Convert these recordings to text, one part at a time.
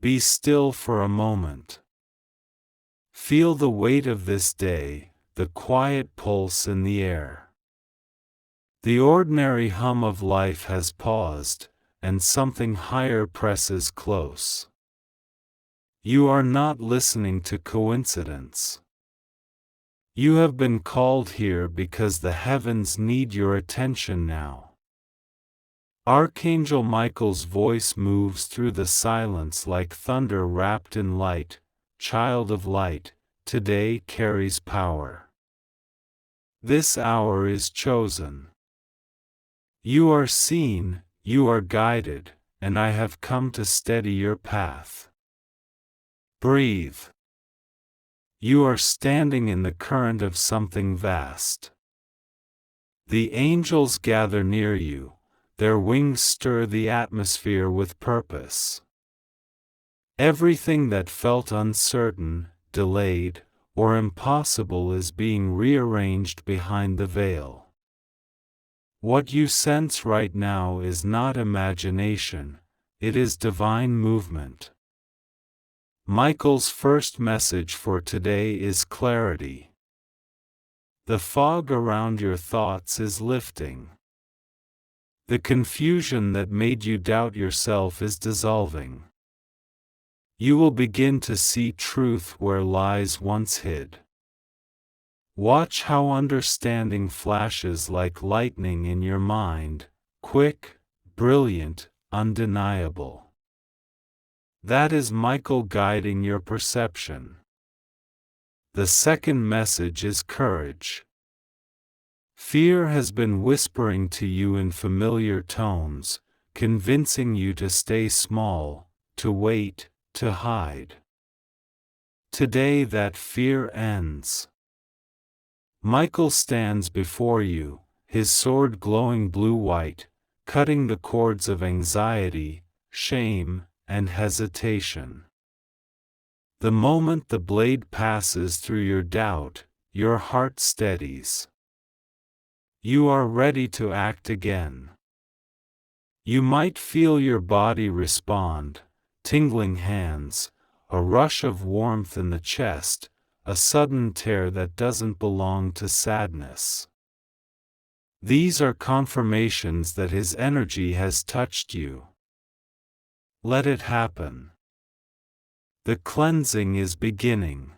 Be still for a moment. Feel the weight of this day, the quiet pulse in the air. The ordinary hum of life has paused, and something higher presses close. You are not listening to coincidence. You have been called here because the heavens need your attention now. Archangel Michael's voice moves through the silence like thunder wrapped in light. Child of light, today carries power. This hour is chosen. You are seen, you are guided, and I have come to steady your path. Breathe. You are standing in the current of something vast. The angels gather near you, their wings stir the atmosphere with purpose. Everything that felt uncertain, delayed, or impossible is being rearranged behind the veil. What you sense right now is not imagination, it is divine movement. Michael's first message for today is clarity. The fog around your thoughts is lifting. The confusion that made you doubt yourself is dissolving. You will begin to see truth where lies once hid. Watch how understanding flashes like lightning in your mind, quick, brilliant, undeniable. That is Michael guiding your perception. The second message is courage. Fear has been whispering to you in familiar tones, convincing you to stay small, to wait, to hide. Today that fear ends. Michael stands before you, his sword glowing blue-white, cutting the cords of anxiety, shame, and hesitation. The moment the blade passes through your doubt, your heart steadies. You are ready to act again. You might feel your body respond, tingling hands, a rush of warmth in the chest, a sudden tear that doesn't belong to sadness. These are confirmations that his energy has touched you. Let it happen. The cleansing is beginning.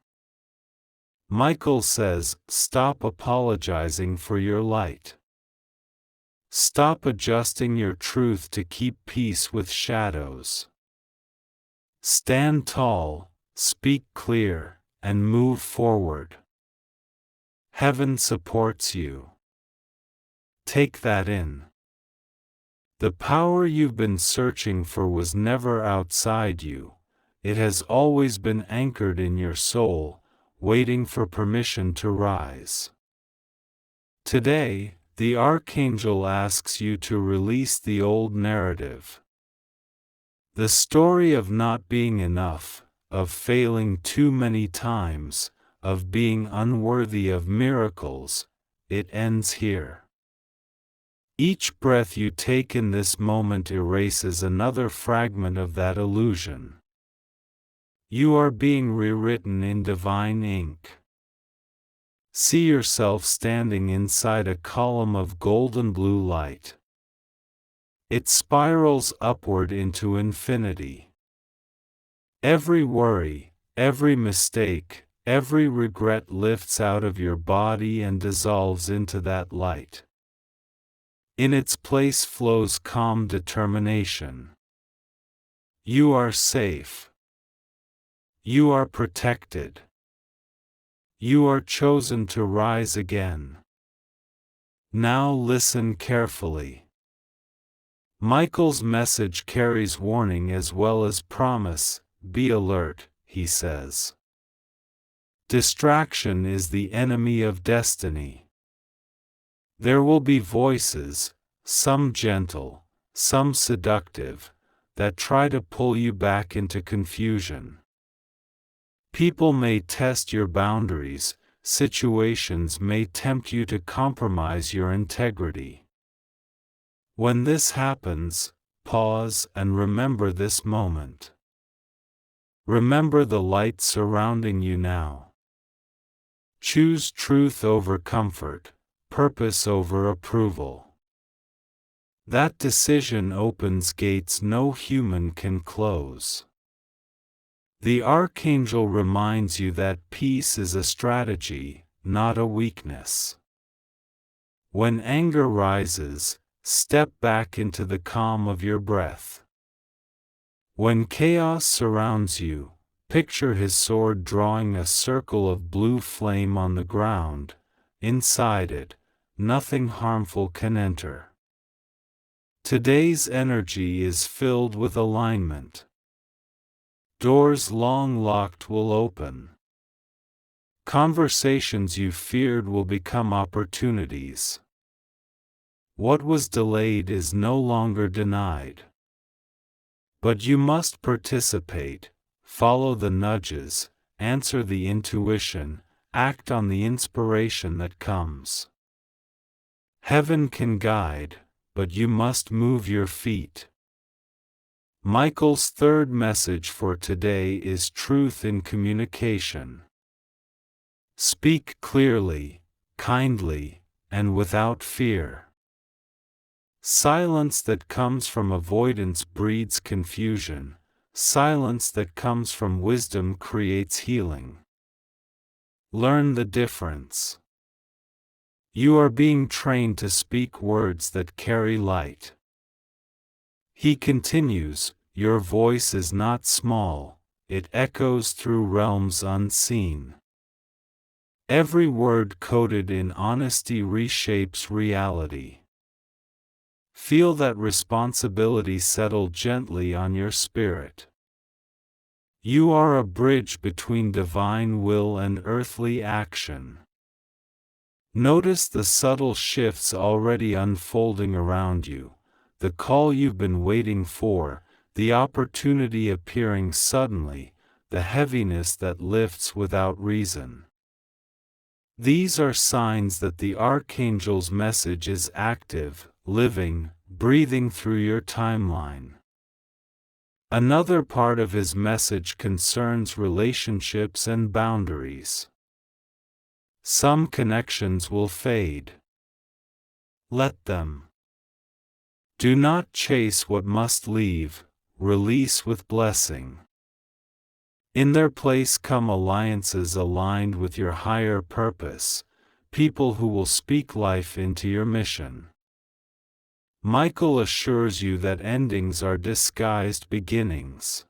Michael says, stop apologizing for your light. Stop adjusting your truth to keep peace with shadows. Stand tall, speak clear, and move forward. Heaven supports you. Take that in. The power you've been searching for was never outside you, it has always been anchored in your soul, waiting for permission to rise. Today, the Archangel asks you to release the old narrative. The story of not being enough, of failing too many times, of being unworthy of miracles, it ends here. Each breath you take in this moment erases another fragment of that illusion. You are being rewritten in divine ink. See yourself standing inside a column of golden blue light. It spirals upward into infinity. Every worry, every mistake, every regret lifts out of your body and dissolves into that light. In its place flows calm determination. You are safe. You are protected. You are chosen to rise again. Now listen carefully. Michael's message carries warning as well as promise. Be alert, he says. Distraction is the enemy of destiny. There will be voices, some gentle, some seductive, that try to pull you back into confusion. People may test your boundaries, situations may tempt you to compromise your integrity. When this happens, pause and remember this moment. Remember the light surrounding you now. Choose truth over comfort, purpose over approval. That decision opens gates no human can close. The Archangel reminds you that peace is a strategy, not a weakness. When anger rises, step back into the calm of your breath. When chaos surrounds you, picture his sword drawing a circle of blue flame on the ground. Inside it, nothing harmful can enter. Today's energy is filled with alignment. Doors long locked will open. Conversations you feared will become opportunities. What was delayed is no longer denied. But you must participate, follow the nudges, answer the intuition, act on the inspiration that comes. Heaven can guide, but you must move your feet. Michael's third message for today is truth in communication. Speak clearly, kindly, and without fear. Silence that comes from avoidance breeds confusion. Silence that comes from wisdom creates healing. Learn the difference. You are being trained to speak words that carry light. He continues, your voice is not small, it echoes through realms unseen. Every word coded in honesty reshapes reality. Feel that responsibility settle gently on your spirit. You are a bridge between divine will and earthly action. Notice the subtle shifts already unfolding around you, the call you've been waiting for, the opportunity appearing suddenly, the heaviness that lifts without reason. These are signs that the Archangel's message is active, living, breathing through your timeline. Another part of his message concerns relationships and boundaries. Some connections will fade. Let them. Do not chase what must leave, release with blessing. In their place come alliances aligned with your higher purpose, people who will speak life into your mission. Michael assures you that endings are disguised beginnings.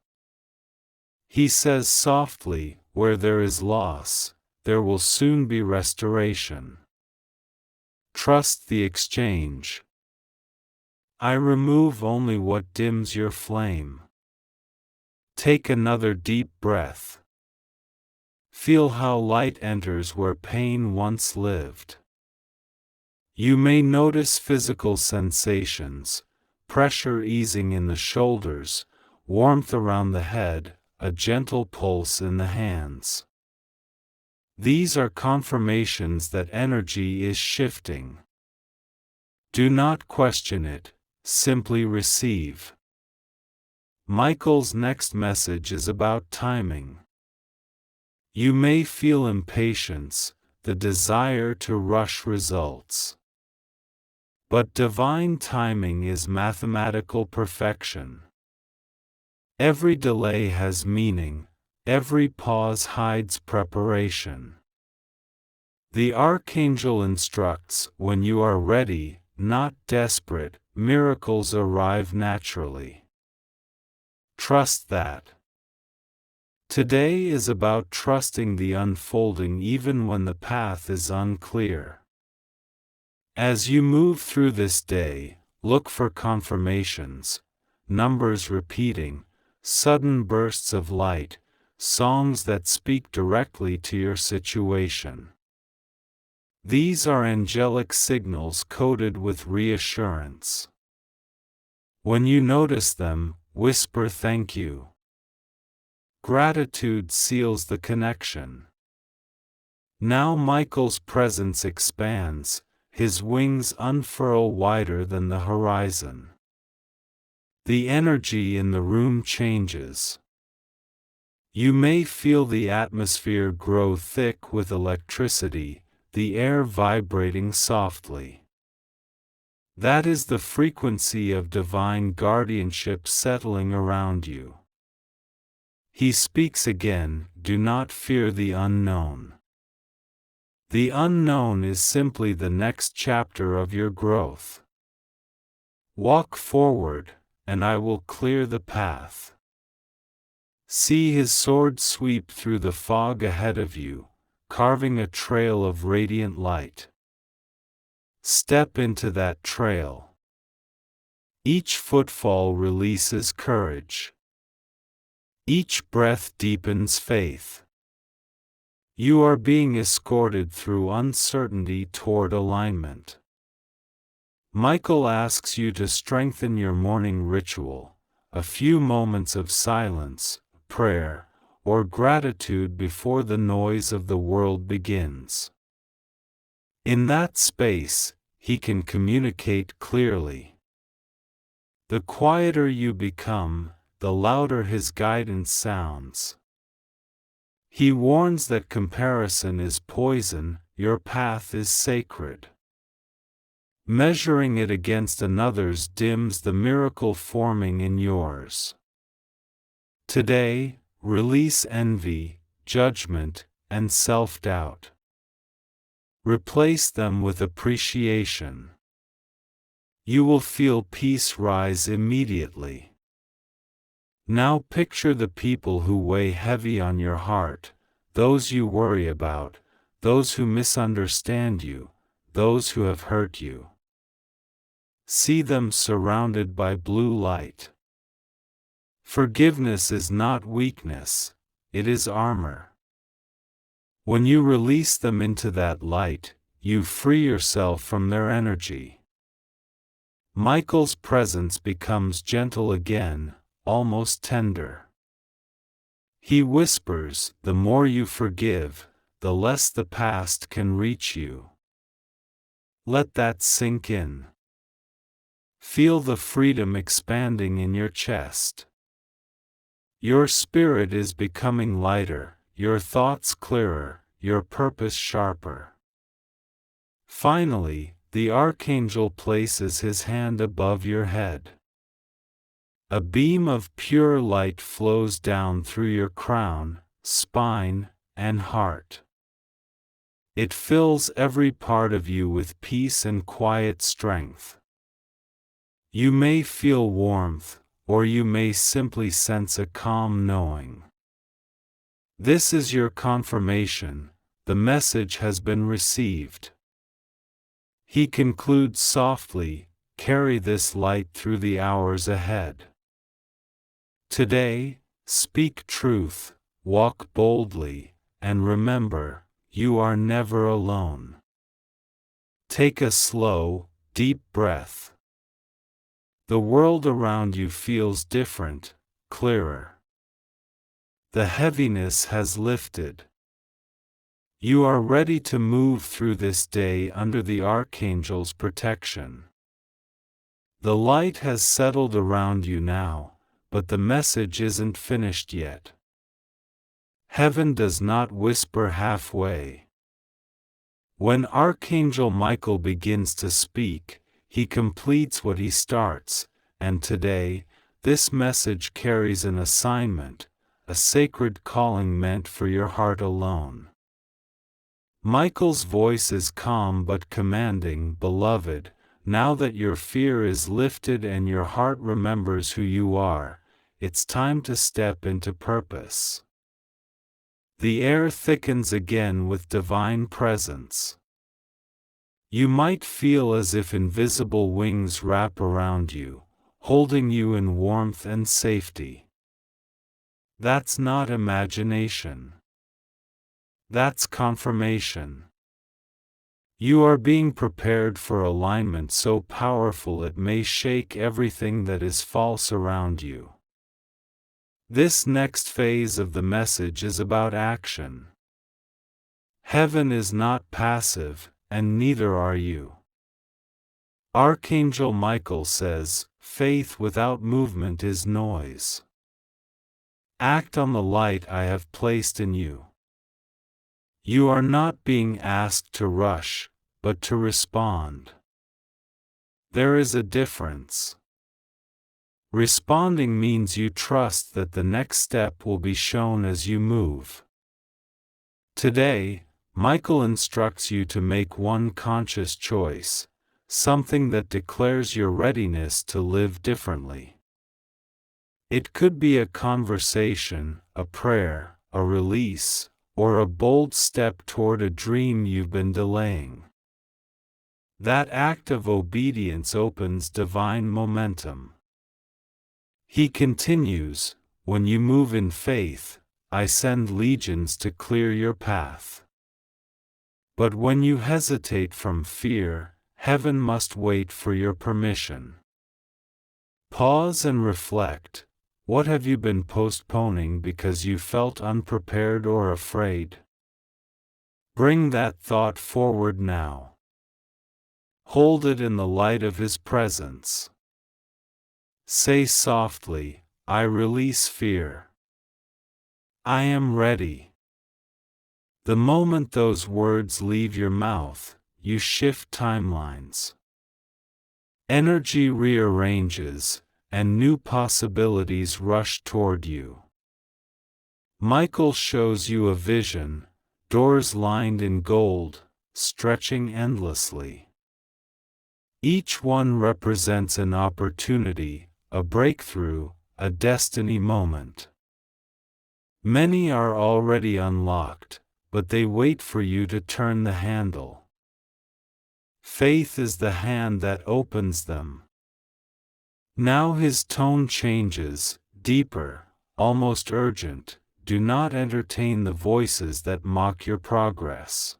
He says softly, where there is loss, there will soon be restoration. Trust the exchange. I remove only what dims your flame. Take another deep breath. Feel how light enters where pain once lived. You may notice physical sensations, pressure easing in the shoulders, warmth around the head, a gentle pulse in the hands. These are confirmations that energy is shifting. Do not question it, simply receive. Michael's next message is about timing. You may feel impatience, the desire to rush results. But divine timing is mathematical perfection. Every delay has meaning, every pause hides preparation. The Archangel instructs, when you are ready, not desperate, miracles arrive naturally. Trust that. Today is about trusting the unfolding even when the path is unclear. As you move through this day, look for confirmations, numbers repeating, sudden bursts of light, songs that speak directly to your situation. These are angelic signals coded with reassurance. When you notice them, whisper thank you. Gratitude seals the connection. Now Michael's presence expands, his wings unfurl wider than the horizon. The energy in the room changes. You may feel the atmosphere grow thick with electricity, the air vibrating softly. That is the frequency of divine guardianship settling around you. He speaks again, do not fear the unknown. The unknown is simply the next chapter of your growth. Walk forward, and I will clear the path. See his sword sweep through the fog ahead of you, carving a trail of radiant light. Step into that trail. Each footfall releases courage. Each breath deepens faith. You are being escorted through uncertainty toward alignment. Michael asks you to strengthen your morning ritual, a few moments of silence, prayer, or gratitude before the noise of the world begins. In that space, he can communicate clearly. The quieter you become, the louder his guidance sounds. He warns that comparison is poison, your path is sacred. Measuring it against another's dims the miracle forming in yours. Today, release envy, judgment, and self-doubt. Replace them with appreciation. You will feel peace rise immediately. Now picture the people who weigh heavy on your heart, those you worry about, those who misunderstand you, those who have hurt you. See them surrounded by blue light. Forgiveness is not weakness, it is armor. When you release them into that light, you free yourself from their energy. Michael's presence becomes gentle again, almost tender. He whispers, the more you forgive, the less the past can reach you. Let that sink in. Feel the freedom expanding in your chest. Your spirit is becoming lighter, your thoughts clearer, your purpose sharper. Finally, the Archangel places his hand above your head. A beam of pure light flows down through your crown, spine, and heart. It fills every part of you with peace and quiet strength. You may feel warmth, or you may simply sense a calm knowing. This is your confirmation, the message has been received. He concludes softly, carry this light through the hours ahead. Today, speak truth, walk boldly, and remember, you are never alone. Take a slow, deep breath. The world around you feels different, clearer. The heaviness has lifted. You are ready to move through this day under the Archangel's protection. The light has settled around you now, but the message isn't finished yet. Heaven does not whisper halfway. When Archangel Michael begins to speak, he completes what he starts, and today, this message carries an assignment, a sacred calling meant for your heart alone. Michael's voice is calm but commanding, beloved, now that your fear is lifted and your heart remembers who you are, it's time to step into purpose. The air thickens again with divine presence. You might feel as if invisible wings wrap around you, holding you in warmth and safety. That's not imagination. That's confirmation. You are being prepared for alignment so powerful it may shake everything that is false around you. This next phase of the message is about action. Heaven is not passive, and neither are you. Archangel Michael says, faith without movement is noise. Act on the light I have placed in you. You are not being asked to rush, but to respond. There is a difference. Responding means you trust that the next step will be shown as you move. Today, Michael instructs you to make one conscious choice, something that declares your readiness to live differently. It could be a conversation, a prayer, a release, or a bold step toward a dream you've been delaying. That act of obedience opens divine momentum. He continues, when you move in faith, I send legions to clear your path. But when you hesitate from fear, heaven must wait for your permission. Pause and reflect. What have you been postponing because you felt unprepared or afraid? Bring that thought forward now. Hold it in the light of His presence. Say softly, I release fear. I am ready. The moment those words leave your mouth, you shift timelines. Energy rearranges, and new possibilities rush toward you. Michael shows you a vision, doors lined in gold, stretching endlessly. Each one represents an opportunity, a breakthrough, a destiny moment. Many are already unlocked, but they wait for you to turn the handle. Faith is the hand that opens them. Now his tone changes, deeper, almost urgent. Do not entertain the voices that mock your progress.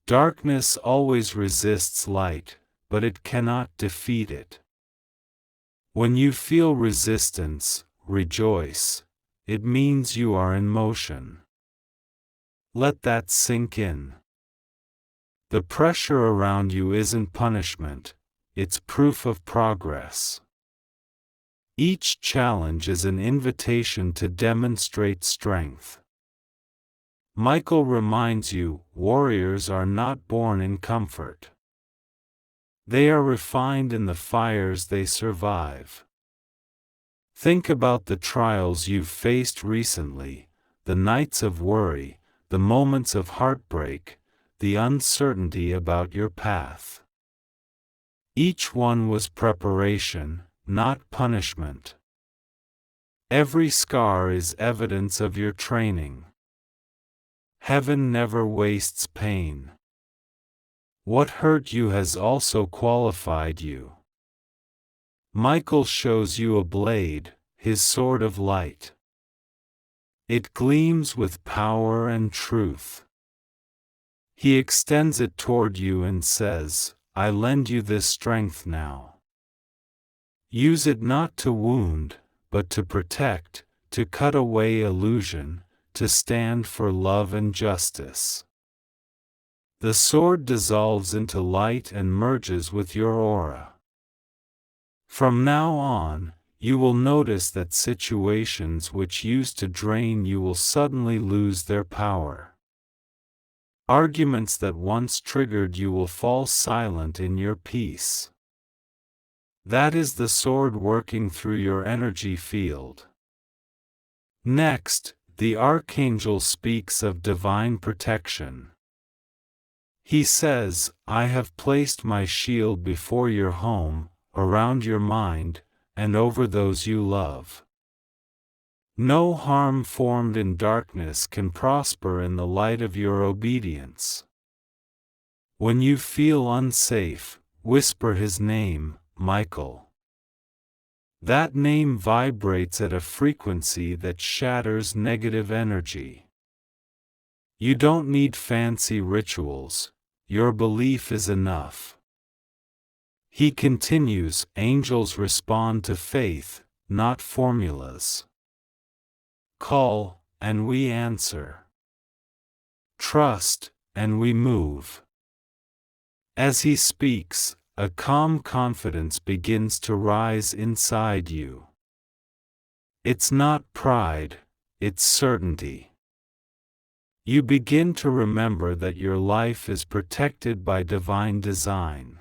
Darkness always resists light, but it cannot defeat it. When you feel resistance, rejoice. It means you are in motion. Let that sink in. The pressure around you isn't punishment, it's proof of progress. Each challenge is an invitation to demonstrate strength. Michael reminds you, warriors are not born in comfort. They are refined in the fires they survive. Think about the trials you've faced recently, the nights of worry, the moments of heartbreak, the uncertainty about your path. Each one was preparation, not punishment. Every scar is evidence of your training. Heaven never wastes pain. What hurt you has also qualified you. Michael shows you a blade, his sword of light. It gleams with power and truth. He extends it toward you and says, I lend you this strength now. Use it not to wound, but to protect, to cut away illusion, to stand for love and justice. The sword dissolves into light and merges with your aura. From now on, you will notice that situations which used to drain you will suddenly lose their power. Arguments that once triggered you will fall silent in your peace. That is the sword working through your energy field. Next, the Archangel speaks of divine protection. He says, I have placed my shield before your home, around your mind, and over those you love. No harm formed in darkness can prosper in the light of your obedience. When you feel unsafe, whisper his name, Michael. That name vibrates at a frequency that shatters negative energy. You don't need fancy rituals, your belief is enough. He continues, angels respond to faith, not formulas. Call, and we answer. Trust, and we move. As he speaks, a calm confidence begins to rise inside you. It's not pride, it's certainty. You begin to remember that your life is protected by divine design.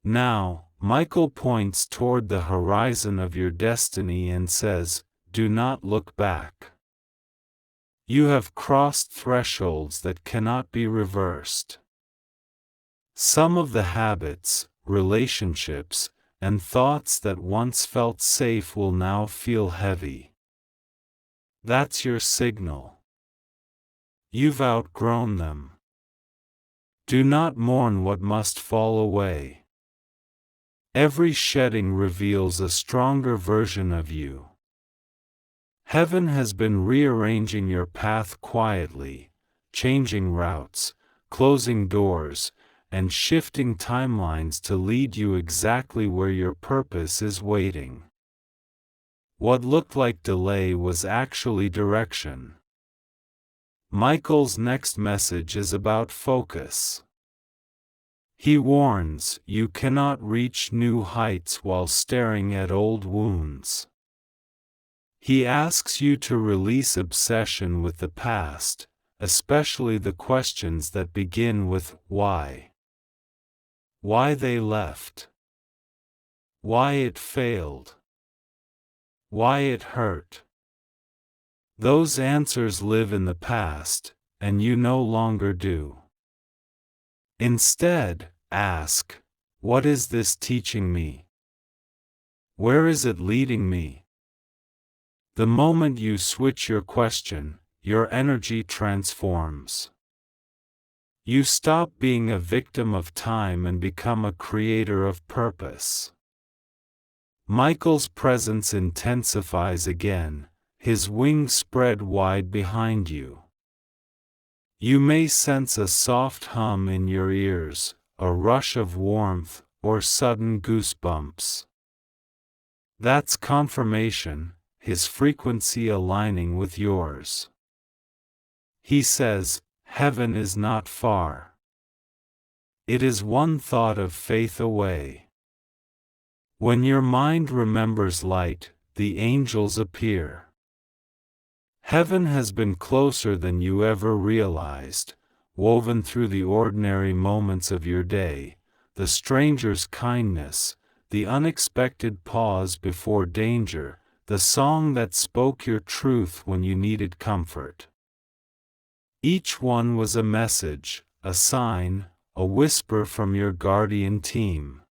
Now, Michael points toward the horizon of your destiny and says, "Do not look back. You have crossed thresholds that cannot be reversed." Some of the habits, relationships, and thoughts that once felt safe will now feel heavy. That's your signal. You've outgrown them. Do not mourn what must fall away. Every shedding reveals a stronger version of you. Heaven has been rearranging your path quietly, changing routes, closing doors, and shifting timelines to lead you exactly where your purpose is waiting. What looked like delay was actually direction. Michael's next message is about focus. He warns, you cannot reach new heights while staring at old wounds. He asks you to release obsession with the past, especially the questions that begin with why. Why they left. Why it failed. Why it hurt. Those answers live in the past, and you no longer do. Instead, ask, what is this teaching me? Where is it leading me? The moment you switch your question, your energy transforms. You stop being a victim of time and become a creator of purpose. Michael's presence intensifies again, his wings spread wide behind you. You may sense a soft hum in your ears, a rush of warmth, or sudden goosebumps. That's confirmation, his frequency aligning with yours. He says, heaven is not far. It is one thought of faith away. When your mind remembers light, the angels appear. Heaven has been closer than you ever realized, woven through the ordinary moments of your day, the stranger's kindness, the unexpected pause before danger, the song that spoke your truth when you needed comfort. Each one was a message, a sign, a whisper from your guardian team.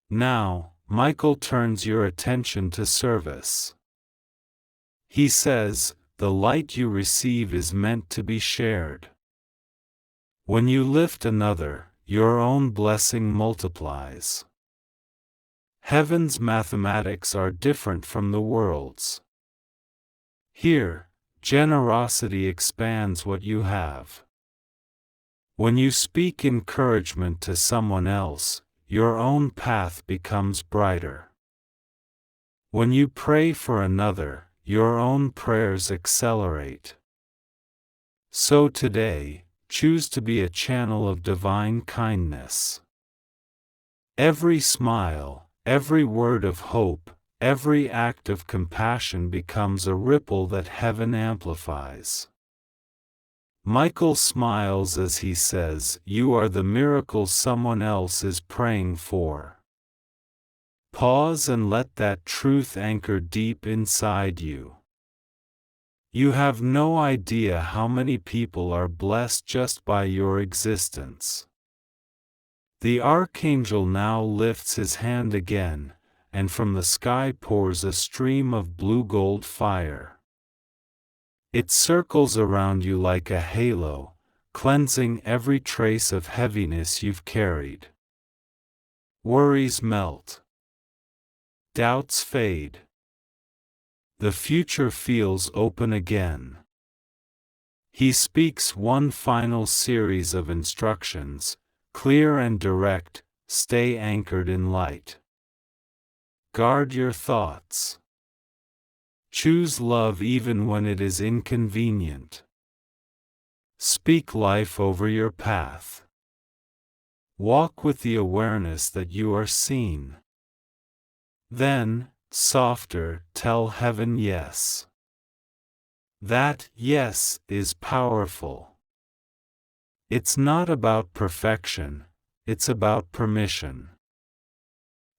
Now, Michael turns your attention to service. He says, the light you receive is meant to be shared. When you lift another, your own blessing multiplies. Heaven's mathematics are different from the world's. Here, generosity expands what you have. When you speak encouragement to someone else, your own path becomes brighter. When you pray for another, your own prayers accelerate. So today, choose to be a channel of divine kindness. Every smile, every word of hope, every act of compassion becomes a ripple that heaven amplifies. Michael smiles as he says, you are the miracle someone else is praying for. Pause and let that truth anchor deep inside you. You have no idea how many people are blessed just by your existence. The Archangel now lifts his hand again, and from the sky pours a stream of blue-gold fire. It circles around you like a halo, cleansing every trace of heaviness you've carried. Worries melt. Doubts fade. The future feels open again. He speaks one final series of instructions, clear and direct, stay anchored in light. Guard your thoughts. Choose love even when it is inconvenient. Speak life over your path. Walk with the awareness that you are seen. Then, softer, tell heaven yes. That yes is powerful. It's not about perfection, it's about permission.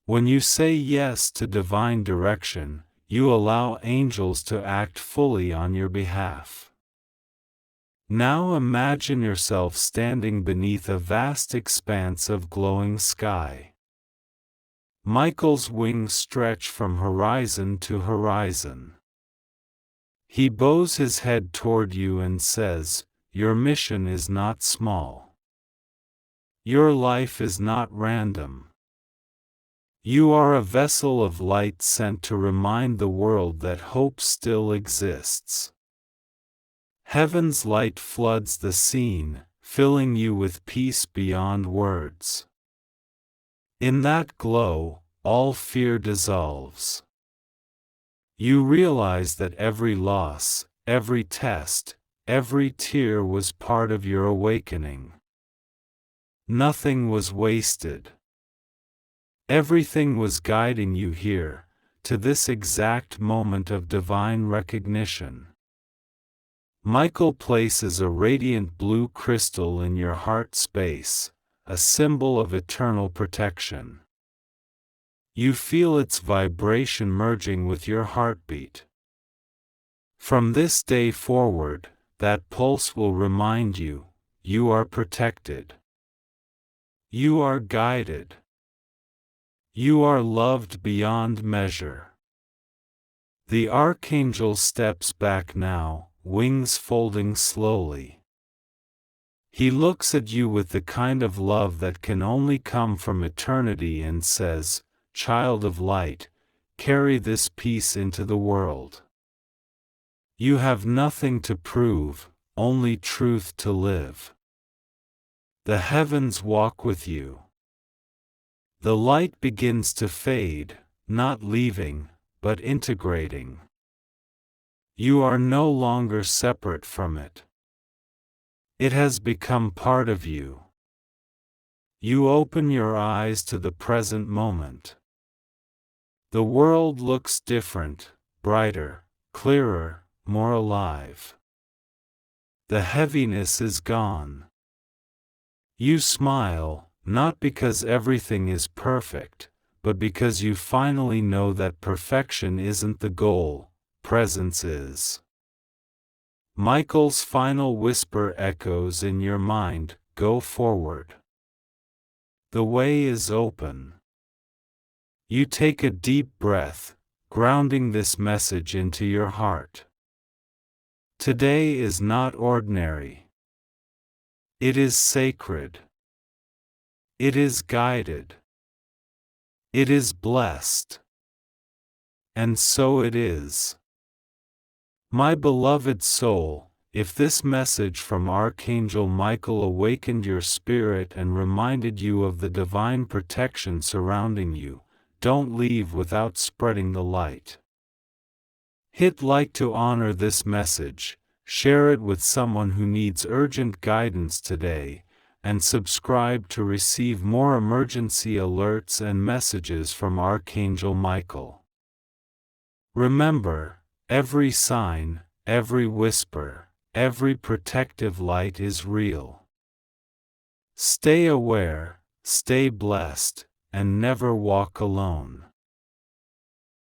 When you say yes to divine direction, you allow angels to act fully on your behalf. Now imagine yourself standing beneath a vast expanse of glowing sky. Michael's wings stretch from horizon to horizon. He bows his head toward you and says, "Your mission is not small. Your life is not random. You are a vessel of light sent to remind the world that hope still exists." Heaven's light floods the scene, filling you with peace beyond words. In that glow, all fear dissolves. You realize that every loss, every test, every tear was part of your awakening. Nothing was wasted. Everything was guiding you here, to this exact moment of divine recognition. Michael places a radiant blue crystal in your heart space, a symbol of eternal protection. You feel its vibration merging with your heartbeat. From this day forward, that pulse will remind you, you are protected. You are guided. You are loved beyond measure. The Archangel steps back now, wings folding slowly. He looks at you with the kind of love that can only come from eternity and says, "Child of light, carry this peace into the world. You have nothing to prove, only truth to live." The heavens walk with you. The light begins to fade, not leaving, but integrating. You are no longer separate from it. It has become part of you. You open your eyes to the present moment. The world looks different, brighter, clearer, more alive. The heaviness is gone. You smile, not because everything is perfect, but because you finally know that perfection isn't the goal, presence is. Michael's final whisper echoes in your mind, "Go forward. The way is open." You take a deep breath, grounding this message into your heart. Today is not ordinary. It is sacred. It is guided. It is blessed. And so it is. My beloved soul, if this message from Archangel Michael awakened your spirit and reminded you of the divine protection surrounding you, don't leave without spreading the light. Hit like to honor this message, share it with someone who needs urgent guidance today, and subscribe to receive more emergency alerts and messages from Archangel Michael. Remember, every sign, every whisper, every protective light is real. Stay aware, stay blessed, and never walk alone.